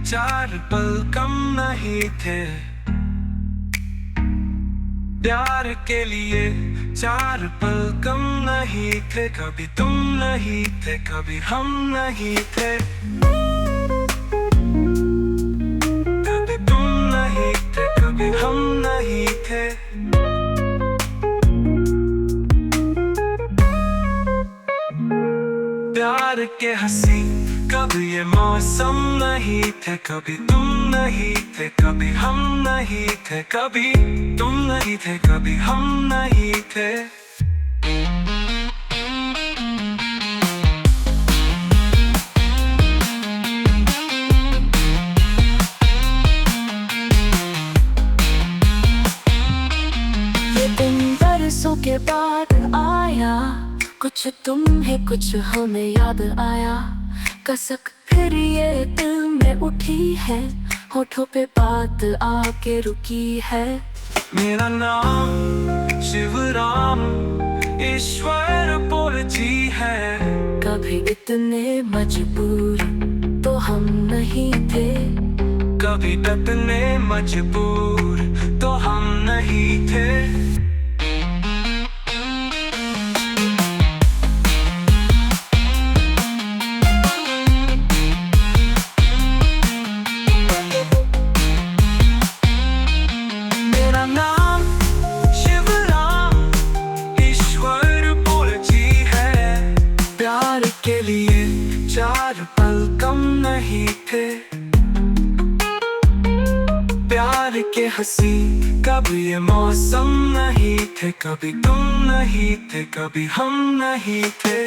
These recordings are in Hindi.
चार पल कम नहीं थे। प्यार के लिए चार पल कम नहीं थे। कभी तुम नहीं थे, कभी हम नहीं थे। कभी तुम नहीं थे, कभी हम नहीं थे। प्यार के हंसी कभी ये मौसम नहीं थे। कभी तुम नहीं थे, कभी हम नहीं थे। कभी तुम नहीं थे, कभी हम नहीं थे। ये दिन बरसों के बाद आया, कुछ तुम्हें कुछ हमें याद आया। कसक फिर ये दिल में उठी है, होठों पे बात आके रुकी है। मेरा नाम शिवराम ईश्वर बोल जी है। कभी इतने मजबूर तो हम नहीं थे। कभी इतने मजबूर तो हम नहीं थे। मेरा नाम शिवराम ईश्वर बोल जी है। प्यार के लिए चार पल कम नहीं थे। प्यार के हंसी कभी ये मौसम नहीं थे। कभी तुम नहीं थे, कभी हम नहीं थे।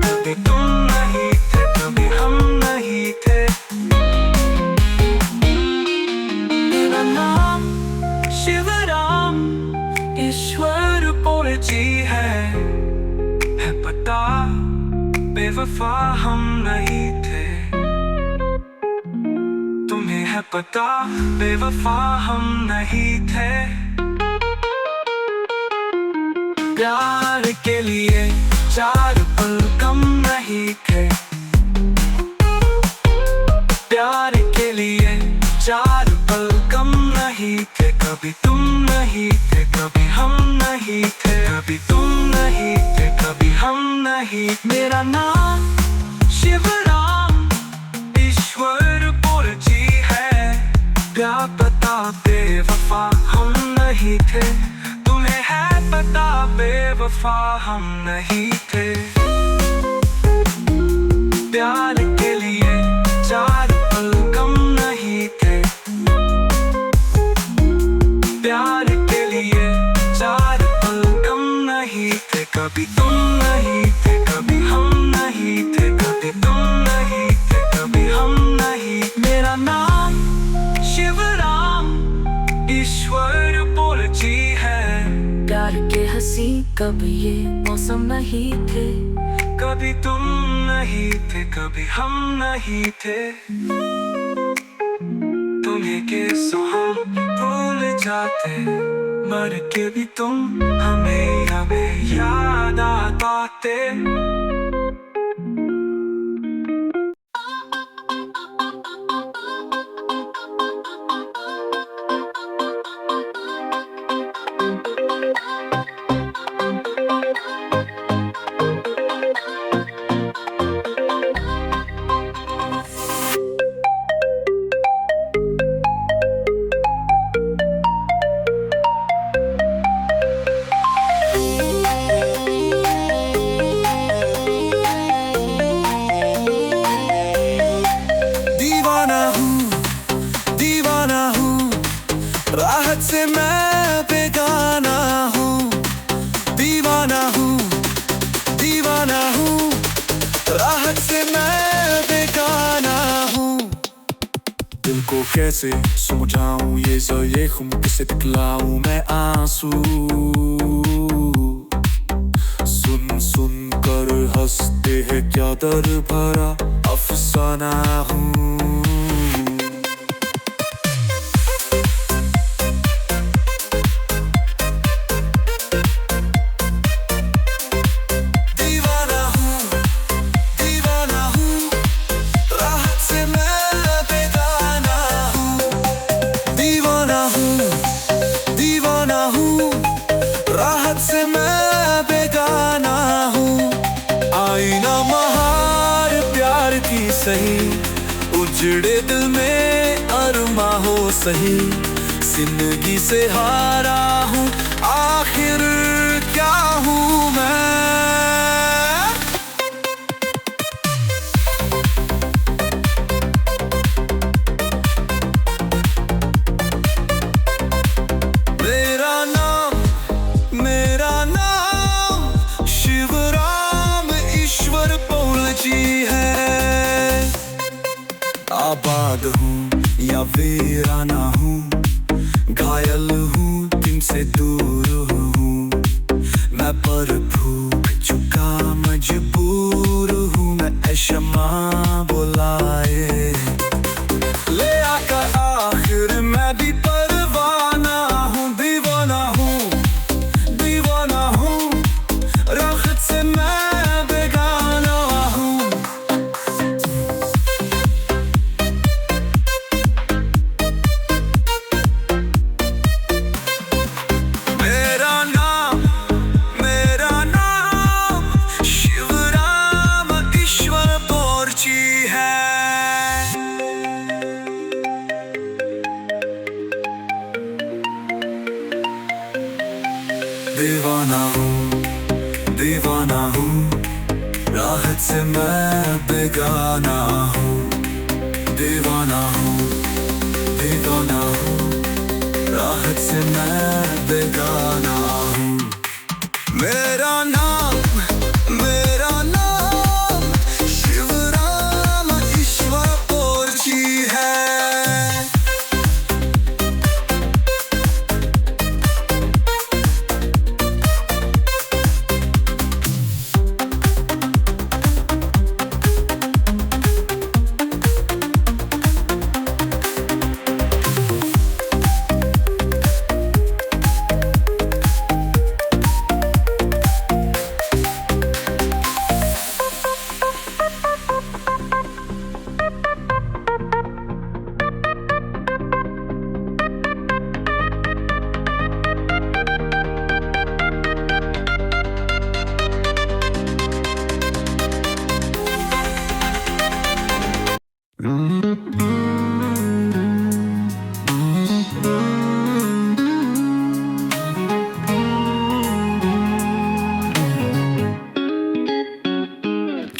कभी तुम नहीं थे, कभी हम नहीं थे। मेरा नाम शिवराम ईश्वर बोल जी है पता बेवफा हम नहीं थे। तुम्हें है पता बेवफा हम नहीं थे। प्यार के लिए चार पल कम नहीं थे। प्यार के लिए चार पल कम नहीं थे। कभी तुम नहीं थे, कभी हम नहीं थे। कभी तुम नहीं थे, कभी हम नहीं। मेरा नाम शिवराम ईश्वर बोल जी है। क्या पता बेवफा हम नहीं थे। तुम्हें है पता बेवफा हम नहीं थे। प्यार के लिए चार पल कम नहीं थे। प्यार के लिए चार पल कम नहीं थे। कभी तुम नहीं थे, कभी हम नहीं थे। कभी तुम नहीं थे, कभी हम नहीं। मेरा नाम शिवराम ईश्वर बोल जी है। प्यार के हंसी कभी ये मौसम नहीं थे। कभी तुम नहीं थे, कभी हम नहीं थे। तुम्हें कैसो हम भूल जाते, मर के भी तुम हमें याद आते। राहत से मैं बेगाना हूँ। दीवाना हूँ, दीवाना हूँ। राहत से मैं बेगाना हूँ। दिल को कैसे समझाऊं ये खून किसे दिखलाऊं मैं आंसू। सुन सुन कर हंसते हैं क्या दर्द भरा अफसाना हूँ। सही, उजड़े दिल में अरमा हो सही। जिंदगी से हारा हूँ, आखिर क्या हूँ मैं। मेरा नाम शिवराम ईश्वर पौल जी है। आबाद हूँ या वीराना हूँ, घायल हूँ तुमसे दूर हूँ मैं, पर भूख चुका मजबूर हूँ मैं। ऐ शम्मा बुलाए ले आकर आखिर, मैं भी परवाना हूँ, दीवाना हूँ, दीवाना हूँ, राहत से मैं बेगाना हूँ। मेरा नाम शिवराम ईश्वर पौल जी है। दीवाना हूँ, दीवाना हूँ, राहत से मैं बेगाना हूँ, दीवाना हूँ, दीवाना हूँ, राहत से मैं बेगाना हूँ। मेरा नाम शिवराम ईश्वर पौल जी है।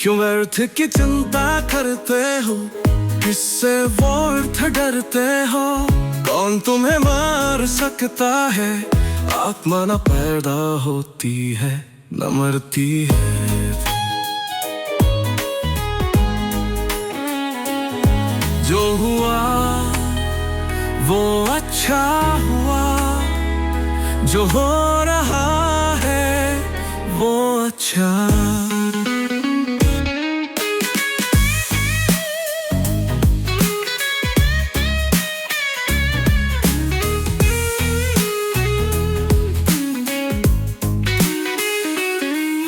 क्यों व्यर्थ की चिंता करते हो, किससे व्यर्थ डरते हो। कौन तुम्हें मार सकता है, आत्मा न पैदा होती है न मरती है। जो हुआ वो अच्छा हुआ, जो हो रहा है वो अच्छा।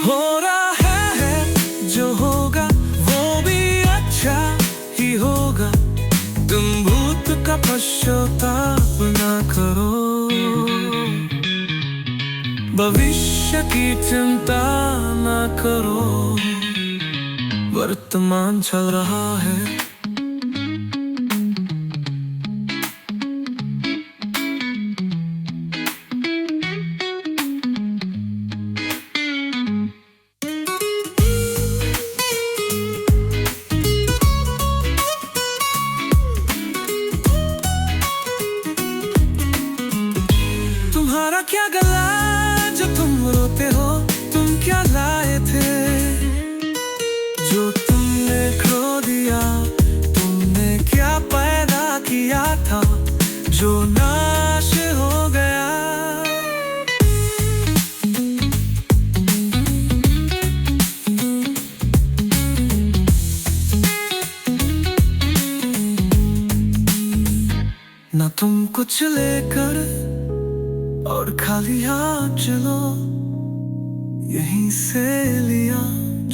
हो रहा है जो होगा वो भी अच्छा ही होगा। तुम भूत का पश्चाताप ना करो, भविष्य की चिंता ना करो। वर्तमान चल रहा है, तुम्हारा क्या गला जो तुम रोते हो। तुम क्या लाए थे जो तुमने खो दिया। तुमने क्या पैदा किया था जो नाश हो गया। ना तुम कुछ लेकर और खाली हाथ चलो, यहीं से लिया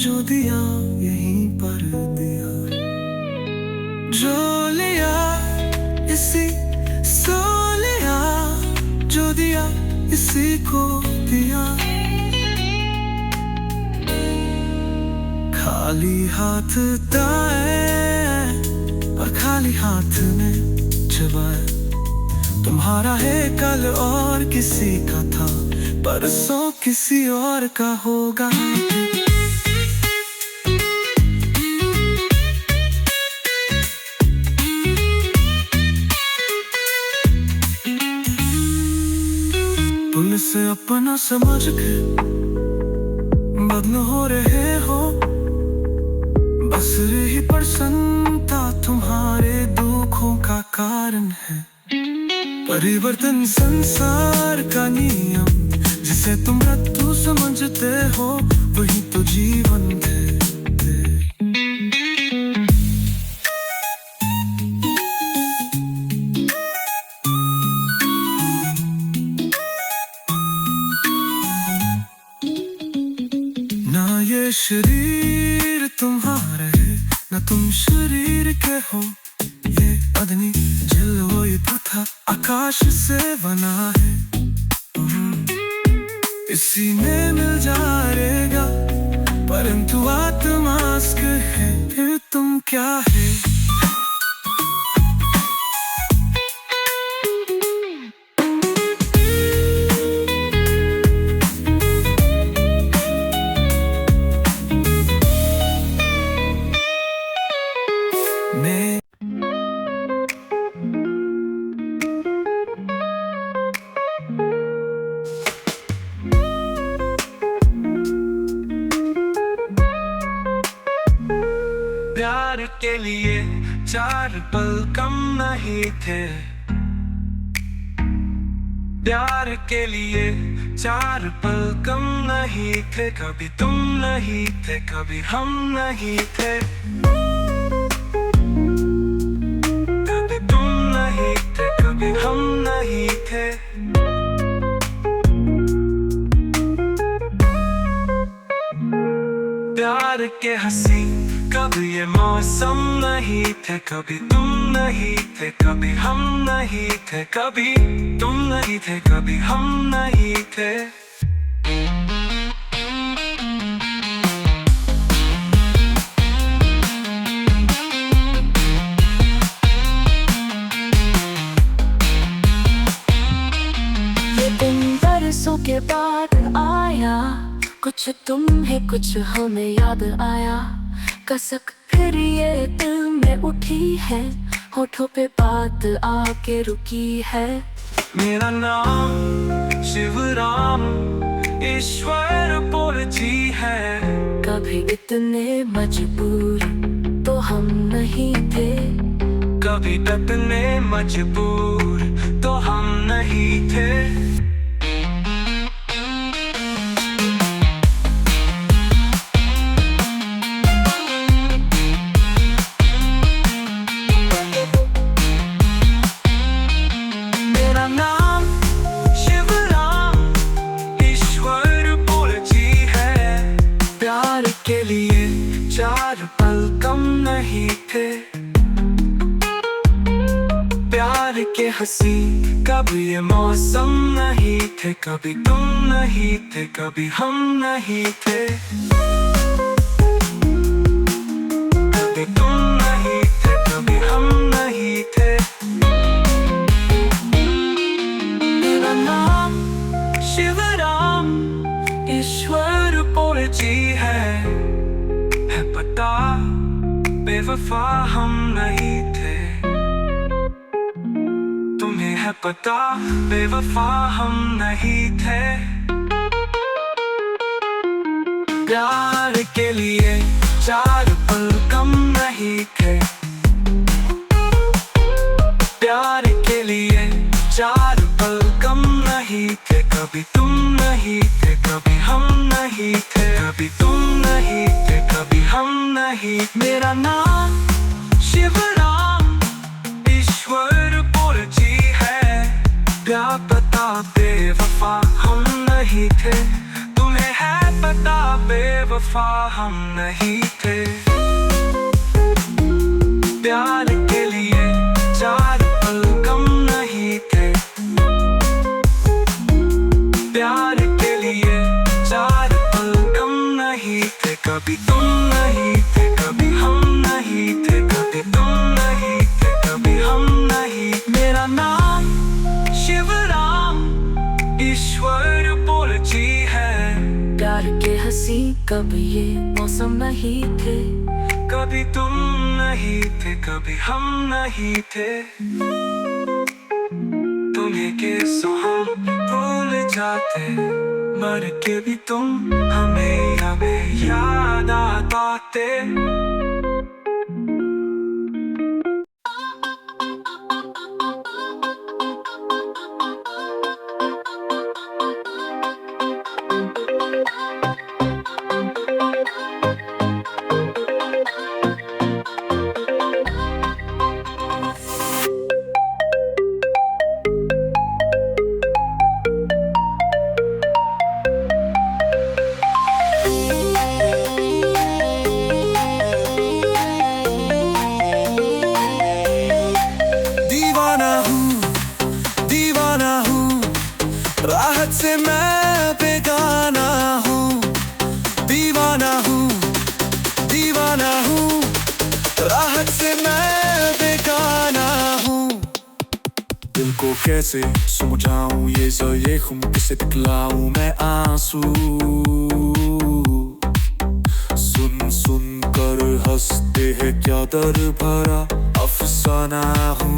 जो दिया यहीं पर दिया। जो लिया इसी सो लिया, जो दिया इसी को दिया। खाली हाथ दाएं खाली हाथ में चबाया। तुम्हारा है कल और किसी का था, परसों किसी और का होगा। तुमसे अपना समझ के बदल हो रहे हो, बस यही प्रसन्नता तुम्हारे दुखों का कारण है। परिवर्तन संसार का नियम, जिसे तुम मृत्यु समझते हो वही तो जीवन है। ना ये शरीर तुम्हारा है, ना तुम शरीर के हो। ये अग्नि जल वही था, आकाश से बना है। इसी में मिल जाएगा, परंतु आत्मा अस्क है। फिर तुम क्या है? प्यार के लिए 4 पल कम नहीं थे। प्यार के लिए 4 पल कम नहीं थे। कभी तुम नहीं थे, कभी हम नहीं थे। कभी तुम नहीं थे, कभी हम नहीं थे। प्यार के हंसी कभी ये मौसम नहीं थे। कभी तुम नहीं थे, कभी हम नहीं थे। कभी तुम नहीं थे, कभी हम नहीं थे। ये दिन बरसों के बाद आया, कुछ तुम्हें कुछ हमें याद आया। कसक फिर ये दिल में उठी है, होठों पे बात आके रुकी है। मेरा नाम शिवराम ईश्वर बोल जी है। कभी इतने मजबूर तो हम नहीं थे। कभी इतने मजबूर तो हम नहीं थे। के लिए 4 पल कम नहीं थे। प्यार के हंसी कभी ये मौसम नहीं थे। कभी तुम नहीं थे, कभी हम नहीं थे। कभी तुम नहीं थे, कभी हम नहीं थे। मेरा नाम शिवराम ईश्वर बोल जी है। पता बेवफा हम नहीं थे। तुम्हें है पता बेवफा हम नहीं थे। प्यार के लिए 4 पल कम नहीं थे। प्यार के लिए 4 पल कम नहीं थे। कभी तुम नहीं थे, कभी हम नहीं थे। कभी तुम नहीं थे, कभी हम नहीं। मेरा नाम शिवराम ईश्वर बोल जी है। क्या पता बेवफा हम नहीं थे। तुम्हें है पता बेवफा हम नहीं थे। प्यार के लिए 4 पल कम नहीं थे। प्यार के लिए 4 पल कम नहीं थे। कभी तुम नहीं थे, कभी हम नहीं थे। कभी तुम नहीं थे, तब ये मौसम नहीं थे। कभी तुम नहीं थे, कभी हम नहीं थे। तुम्हें कैसो हम भूल जाते, मर के भी तुम हमें याद आते। राहत से मैं बेगाना हूँ, दीवाना हूँ, दीवाना हूँ। राहत से मैं बेगाना हूँ। दिल को कैसे समझाऊं ये ज़ख्म, किसे दिखलाऊं मैं आंसू। सुन सुन कर हंसते हैं क्या दर्द भरा अफसाना हूँ।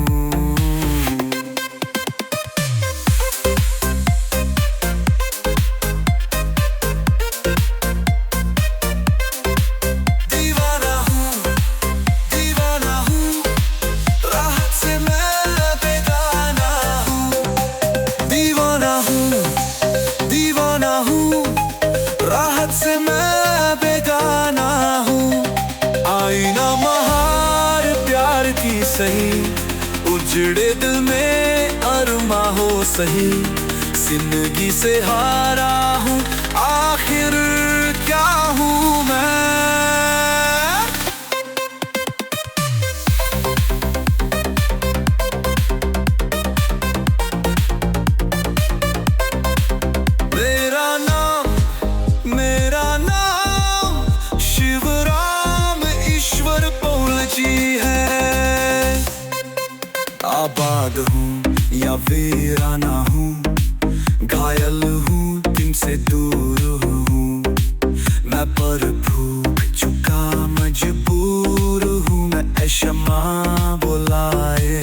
राहत से मैं बेगाना हूँ। आईना महार प्यार की सही, उजड़े दिल में अरमा हो सही। जिंदगी से हारा हूँ, आखिर क्या हूँ मैं। मेरा नाम शिवराम ईश्वर पौल जी है। आबाद हूँ या वीराना हूँ, घायल हूँ तुमसे दूर हूँ मैं, पर भूख चुका मजबूर हूँ मैं। ऐ शम्मा बुलाए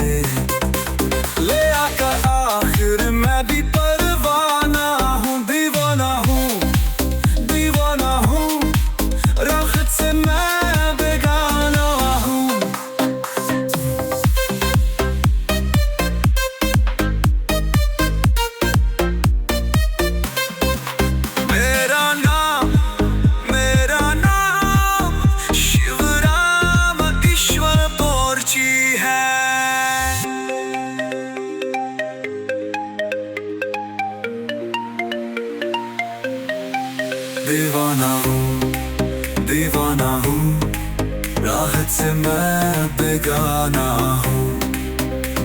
ले आकर आखिर मैं भी परवाना हूँ, दीवाना हूँ, दीवाना हूँ। राहत से मैं बेगाना हूँ। मेरा नाम शिवराम ईश्वर पौल जी है। दीवाना हूँ, दीवाना हूँ। राहत से मैं बेगाना हूँ,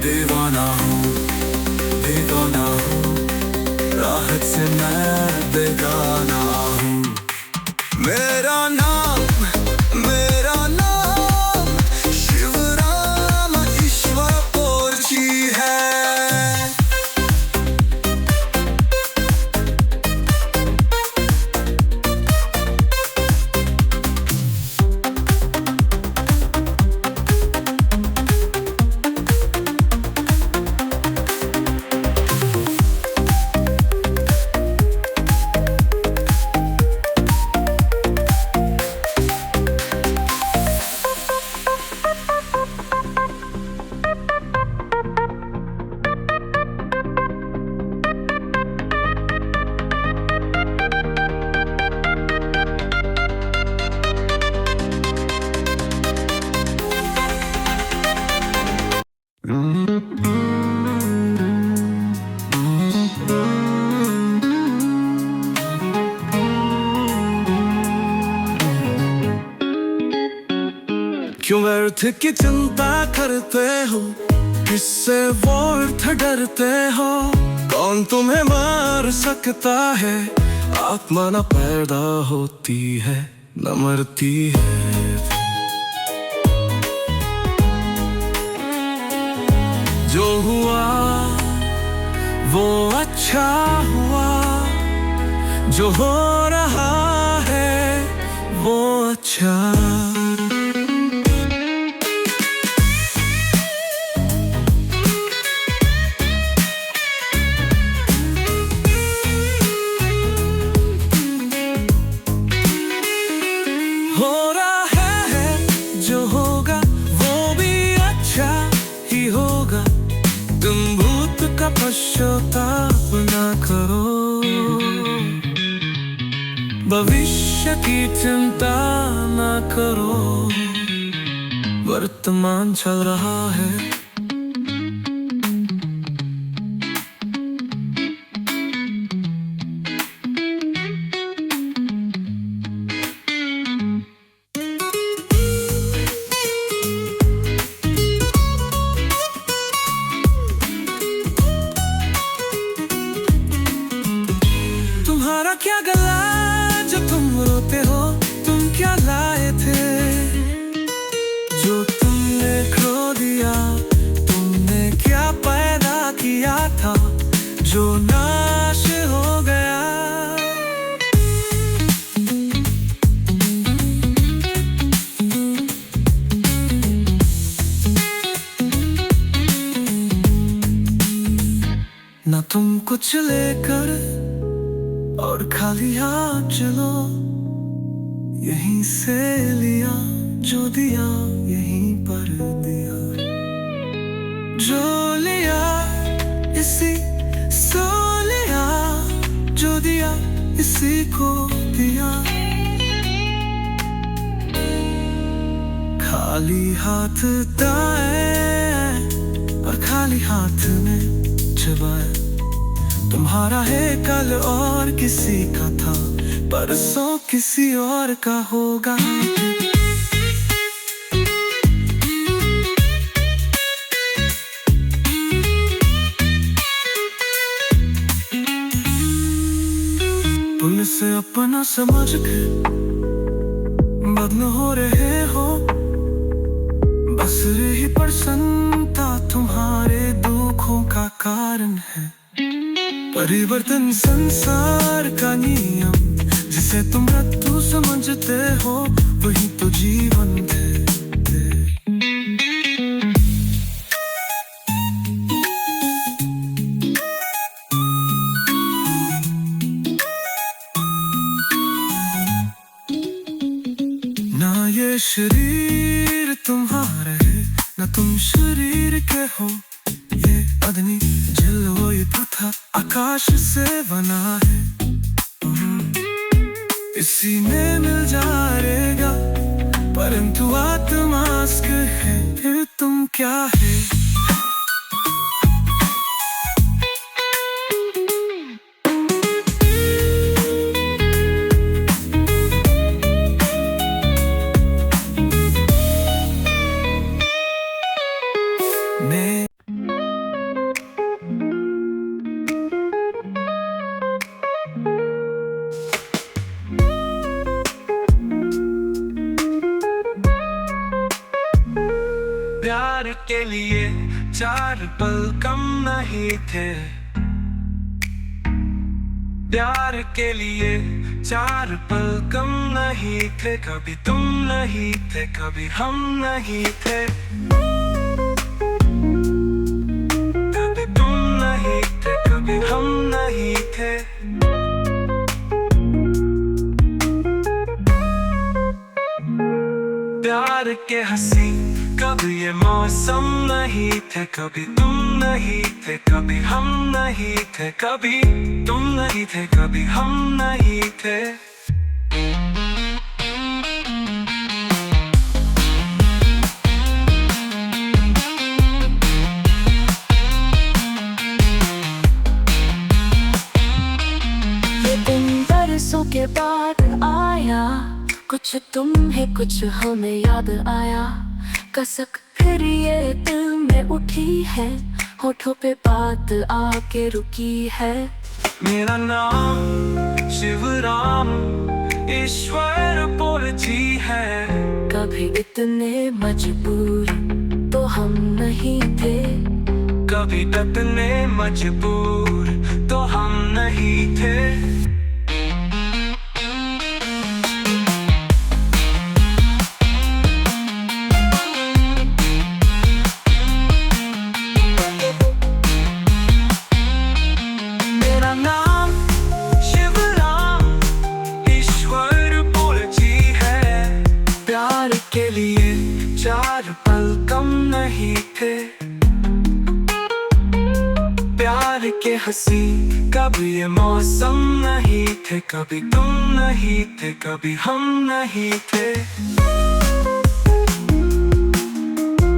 दीवाना हूँ, दीवाना हूँ। राहत से मैं बेगाना हूँ। मेरा नाम शिवराम ईश्वर पौल जी है। क्यों व्यर्थ की चिंता करते हो, किससे व्यर्थ डरते हो। कौन तुम्हें मार सकता है, आत्मा न पैदा होती है न मरती है। जो हुआ वो अच्छा हुआ, जो हो रहा है अच्छा। हो रहा है जो होगा वो भी अच्छा ही होगा। तुम भूत का पश्चाताप ना करो, भविष्य की चिंता ना करो। वर्तमान चल रहा है, तुम्हारा क्या गला जो तुम रोते हो। तुम क्या लाए थे जो तुमने खो दिया। तुमने क्या पैदा किया था जो नाश हो गया। ना तुम कुछ लेकर और खाली हाथ चलो। यहीं से लिया जो दिया यहीं पर दिया। जो लिया इसी सो लिया, जो दिया इसी को दिया। खाली हाथ दाएं और खाली हाथ में चबाए। तुम्हारा है कल और किसी का था, परसों किसी और का होगा। पुण्य से अपना समझ के बदल हो रहे हो। बस रही प्रसन्नता तुम्हारे दुखों का कारण है। परिवर्तन संसार का नियम, जिसे तुम मृत्यु समझते हो वही तो जीवन है। ना ये शरीर तुम्हारा है ना तुम शरीर के हो। ये अग्नि जल वो था आकाश से बना है। इसी में मिल जाएगा, परंतु आत्मा अस्क है। फिर तुम क्या है। प्यार के लिए चार पल कम नहीं थे। प्यार के लिए चार पल कम नहीं थे। कभी तुम नहीं थे कभी हम नहीं थे। कभी तुम नहीं थे कभी हम नहीं थे। प्यार के हंसी कभी ये मौसम नहीं थे। कभी तुम नहीं थे कभी हम नहीं थे। कभी तुम नहीं थे कभी हम नहीं थे। ये दिन बरसों के बाद आया। कुछ तुम है कुछ हमें याद आया। कसक फिर ये दिल में उठी है। होठों पे बात आके रुकी है। मेरा नाम शिवराम ईश्वर बोल जी है। कभी इतने मजबूर तो हम नहीं थे। कभी इतने मजबूर तो हम नहीं थे। नहीं थे। प्यार के हंसी कभी ये मौसम नहीं थे, कभी तुम नहीं थे, कभी हम नहीं थे।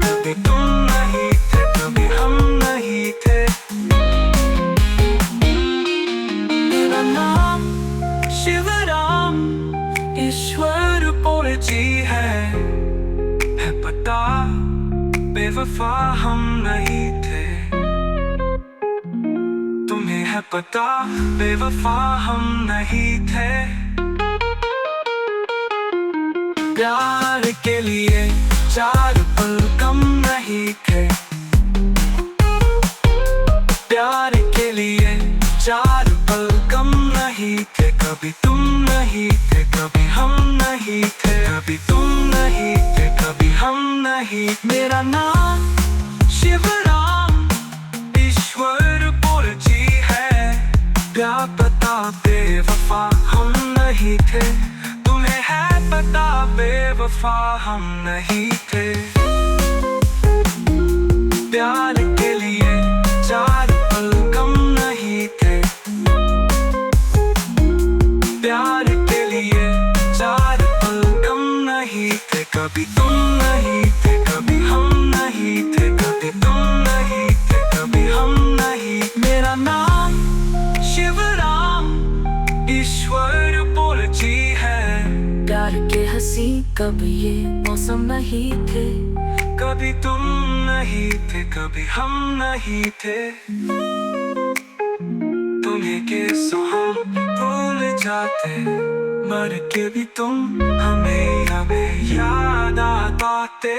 कभी तुम नहीं थे, कभी हम नहीं थे। मेरा नाम शिवराम ईश्वर बोल जी है पता बेवफा हम नहीं थे। तुम्हें है पता बेवफा हम नहीं थे। प्यार के लिए 4 पल कम नहीं थे। प्यार के लिए 4 पल कम नहीं थे। कभी तुम नहीं थे, कभी हम नहीं थे। कभी तुम नहीं थे, कभी हम नहीं। मेरा नाम शिवराम ईश्वर बोल जी है। क्या पता बेवफा हम नहीं थे। तुम्हें है पता बेवफा हम नहीं थे। प्यार के लिए 4 पल कम नहीं थे। प्यार के लिए 4 पल कम नहीं थे। कभी तुम नहीं थे, कभी हम नहीं थे। कभी तुम नहीं थे, कभी हम नहीं। मेरा नाम शिवराम ईश्वर बोल जी है। प्यार के हंसी कभी ये मौसम नहीं थे। कभी तुम नहीं थे, कभी हम नहीं थे। तुम्हें कैसे हम भूल जाते, मर के भी तुम हमें याद आते।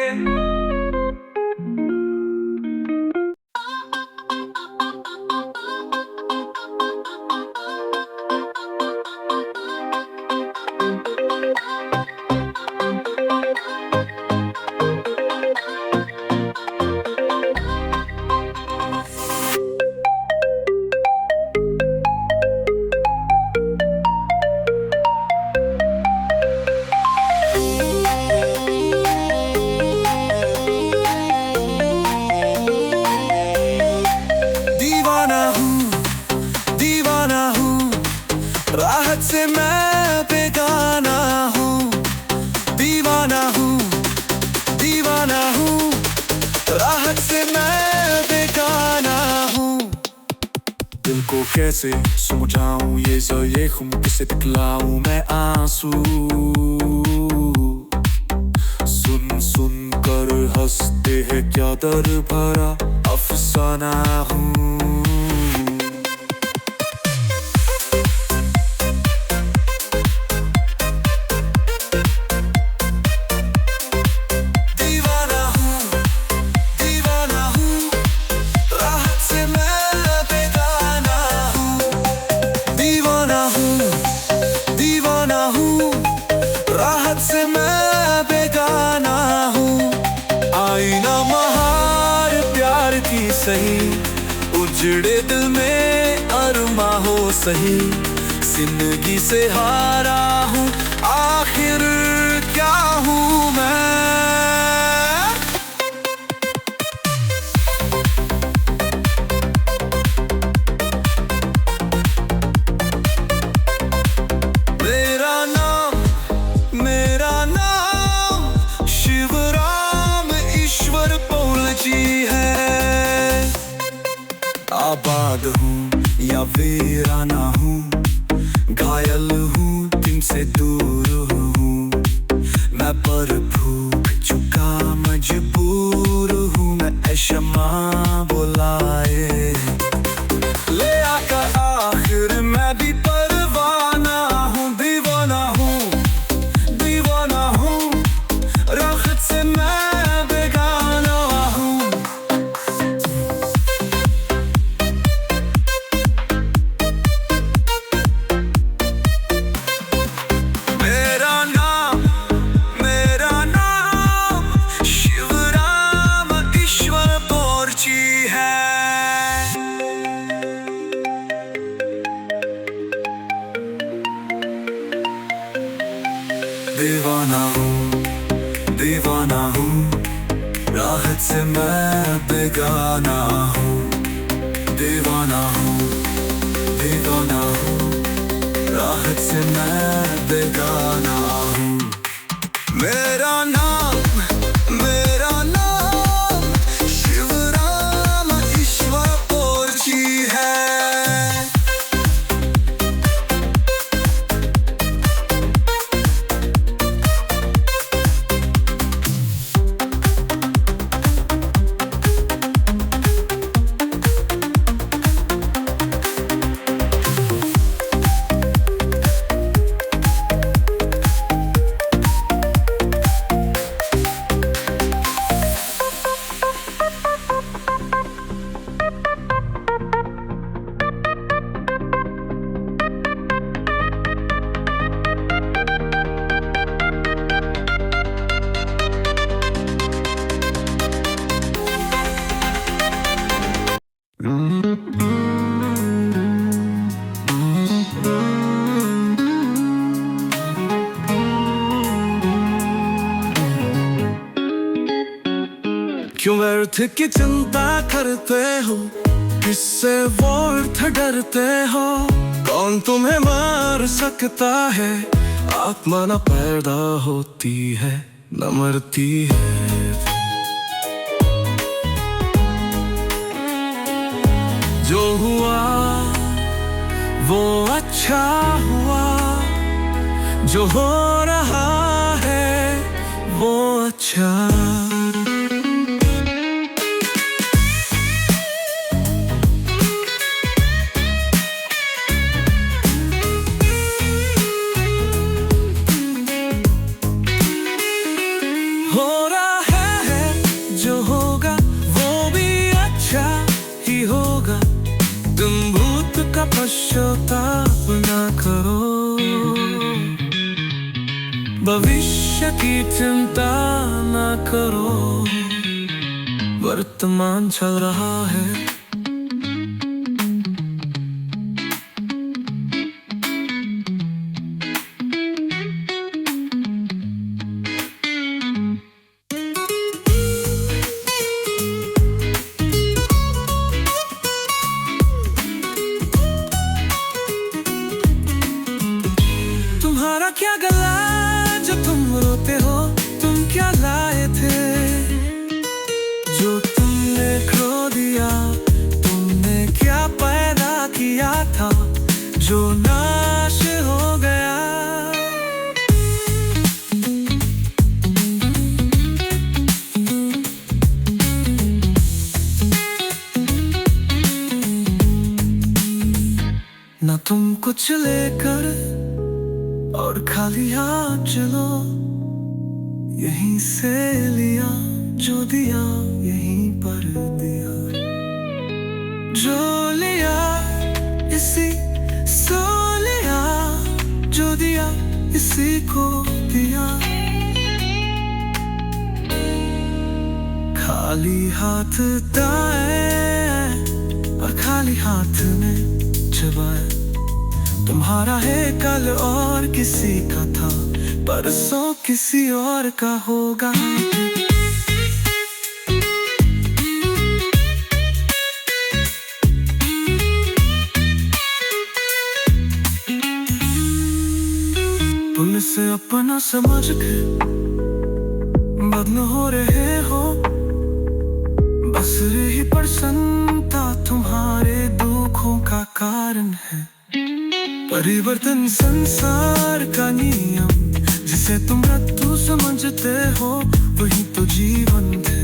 राहत से मैं बेगाना हूँ। दीवाना हूँ, दीवाना हूँ। राहत से मैं बेगाना हूँ। दिल को कैसे समझाऊं ये खून किसे दिखलाऊं मैं आंसू। सुन सुन कर हंसते हैं क्या दर्द भरा अफसाना हूँ। राहत से मैं बेगाना हूँ। आईना महार प्यार की सही, उजड़े दिल में अरमा हो सही। जिंदगी से हारा हूँ, आखिर क्या हूँ मैं। मेरा नाम शिवराम ईश्वर बोल जी है। आबाद हूँ या वीराना हूँ, घायल हूँ तुमसे दूर हूँ मैं। पर भूख चुका मजबूर हूँ मैं। ऐ शमा बुलाए ले आकर आखिर मैं भी परवाना हूँ। दीवाना हूँ, दीवाना हूँ। राहत से मैं बेगाना हूँ। मेरा नाम शिवराम ईश्वर बोल जी मैं बेगाना हूँ, दीवाना हूँ, दीवाना हूँ, राहत से मैं बेगाना हूँ। मेरा नाम शिवराम ईश्वर पोची है। क्यों व्यर्थ की चिंता करते हो, किससे व्यर्थ डरते हो। कौन तुम्हें मार सकता है, आत्मा न पैदा होती है न मरती है। जो हुआ वो अच्छा हुआ, जो हो रहा है वो अच्छा। हो रहा है जो होगा वो भी अच्छा ही होगा। तुम भूत का पश्चाताप ना करो, भविष्य की चिंता ना करो। वर्तमान चल रहा है, तुम्हारा क्या गला जो तुम रोते हो। तुम क्या लाए थे जो तुमने खो दिया। तुमने क्या पैदा किया था जो नाश हो गया। ना तुम कुछ लेकर और खाली हाथ चलो, यहीं से लिया जो दिया यहीं पर दिया। जो लिया इसी सो लिया, जो दिया इसी को दिया। खाली हाथ दाएं और खाली हाथ में चबाए। तुम्हारा है कल और किसी का था, परसों किसी और का होगा। तुम से अपना समझ के मग्न हो रहे हो। बस रही प्रसन्नता तुम्हारे दुखों का कारण है। परिवर्तन संसार का नियम, जिसे तुम मृत्यु समझते हो वही तो जीवन है।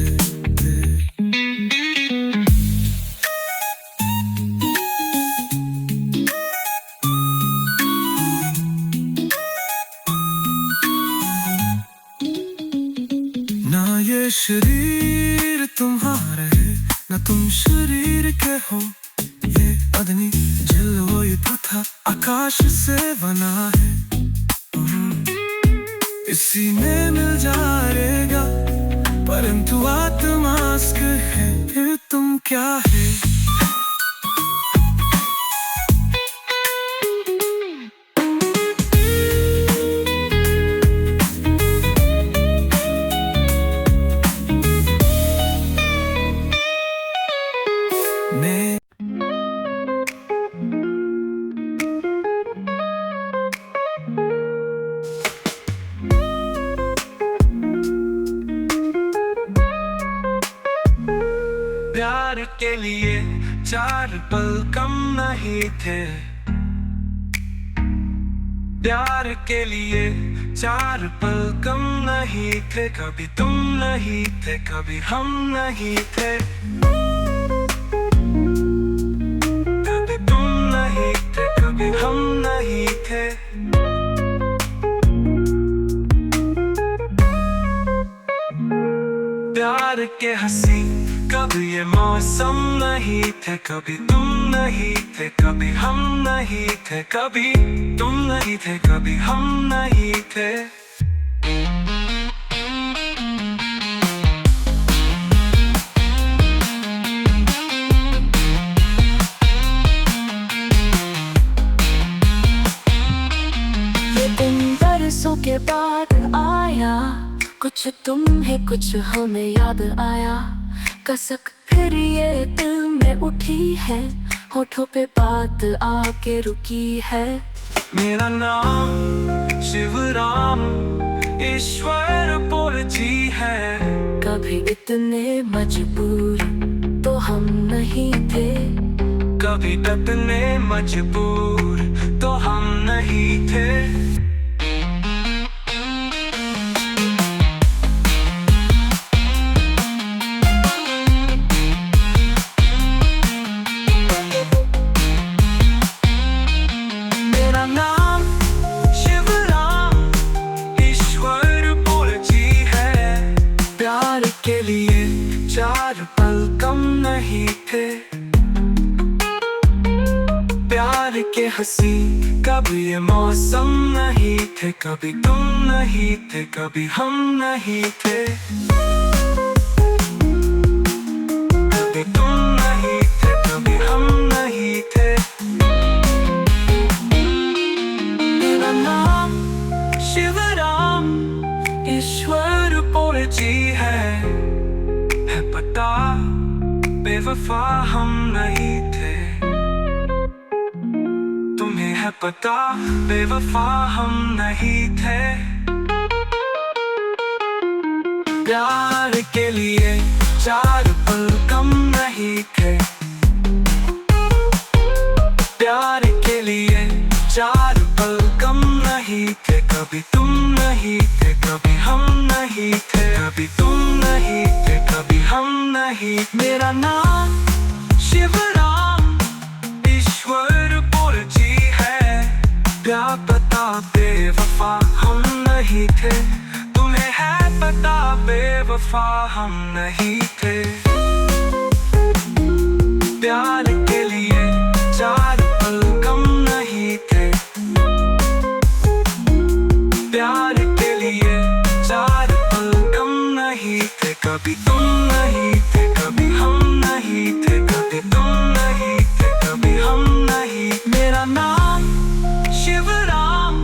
ना ये शरीर तुम्हारा है ना तुम शरीर के हो। ये अग्नि जल वही था आकाश से बना है। इसी में मिल जाएगा, परंतु आत्मा है फिर तुम क्या है। प्यार के लिए 4 पल कम नहीं थे। प्यार के लिए 4 पल कम नहीं थे। कभी तुम नहीं थे, कभी हम नहीं थे। कभी तुम नहीं थे, कभी हम नहीं थे। प्यार के हंसी कभी ये मौसम नहीं थे। कभी तुम नहीं थे, कभी हम नहीं थे। कभी तुम नहीं थे, कभी हम नहीं थे। ये दिन बरसों के बाद आया, कुछ तुम्हें कुछ हमें याद आया। कसक फिर ये दिल में उठी है, होठों पे बात आके रुकी है। मेरा नाम शिवराम ईश्वर बोल जी है। कभी इतने मजबूर तो हम नहीं थे। कभी इतने मजबूर तो हम नहीं थे। मेरा नाम शिवराम ईश्वर बोल जी है। प्यार के लिए 4 पल कम नहीं थे। प्यार के हंसी कभी ये मौसम नहीं थे। कभी तुम नहीं थे, कभी हम नहीं थे। कभी तुम नहीं थे, कभी हम नहीं थे। मेरा नाम शिवराम ईश्वर बोल जी है पता बेवफा हम नहीं थे। तुम्हें है पता बेवफा हम नहीं थे। प्यार के लिए 4 पल कम नहीं थे। प्यार के लिए 4 पल कम नहीं थे। कभी तुम नहीं थे, कभी हम नहीं थे। कभी तुम नहीं थे, कभी हम नहीं। मेरा नाम शिवराम ईश्वर बोल जी है। प्यार पता बेवफा हम नहीं थे। तुम्हें है पता बेवफा हम नहीं थे। प्यार के लिए 4 पल कम नहीं थे। प्यार के लिए 4 पल कम नहीं थे। कभी तुम नहीं थे, कभी हम नहीं थे। कभी तुम नहीं थे, कभी हम नहीं। मेरा नाम शिवराम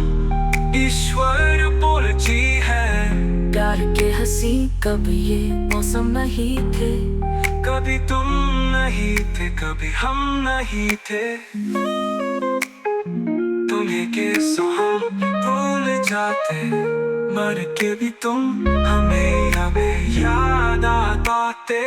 ईश्वर बोल जी है। प्यार के हंसी कभी ये मौसम नहीं थे। कभी तुम नहीं थे, कभी हम नहीं थे। तुम्हें कैसो हम भूल जाते, मर के भी तुम हमें याद आते।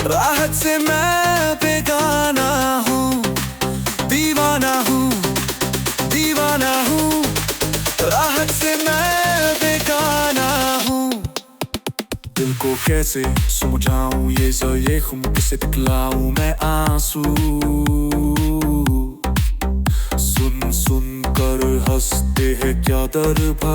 राहत से मैं बेगाना हूँ। दीवाना हूँ, दीवाना हूँ। राहत से मैं बेगाना हूँ। दिल को कैसे समझाऊं ये खून किसे दिखलाऊं मैं आंसू। सुन सुन कर हंसते हैं क्या दर भरा।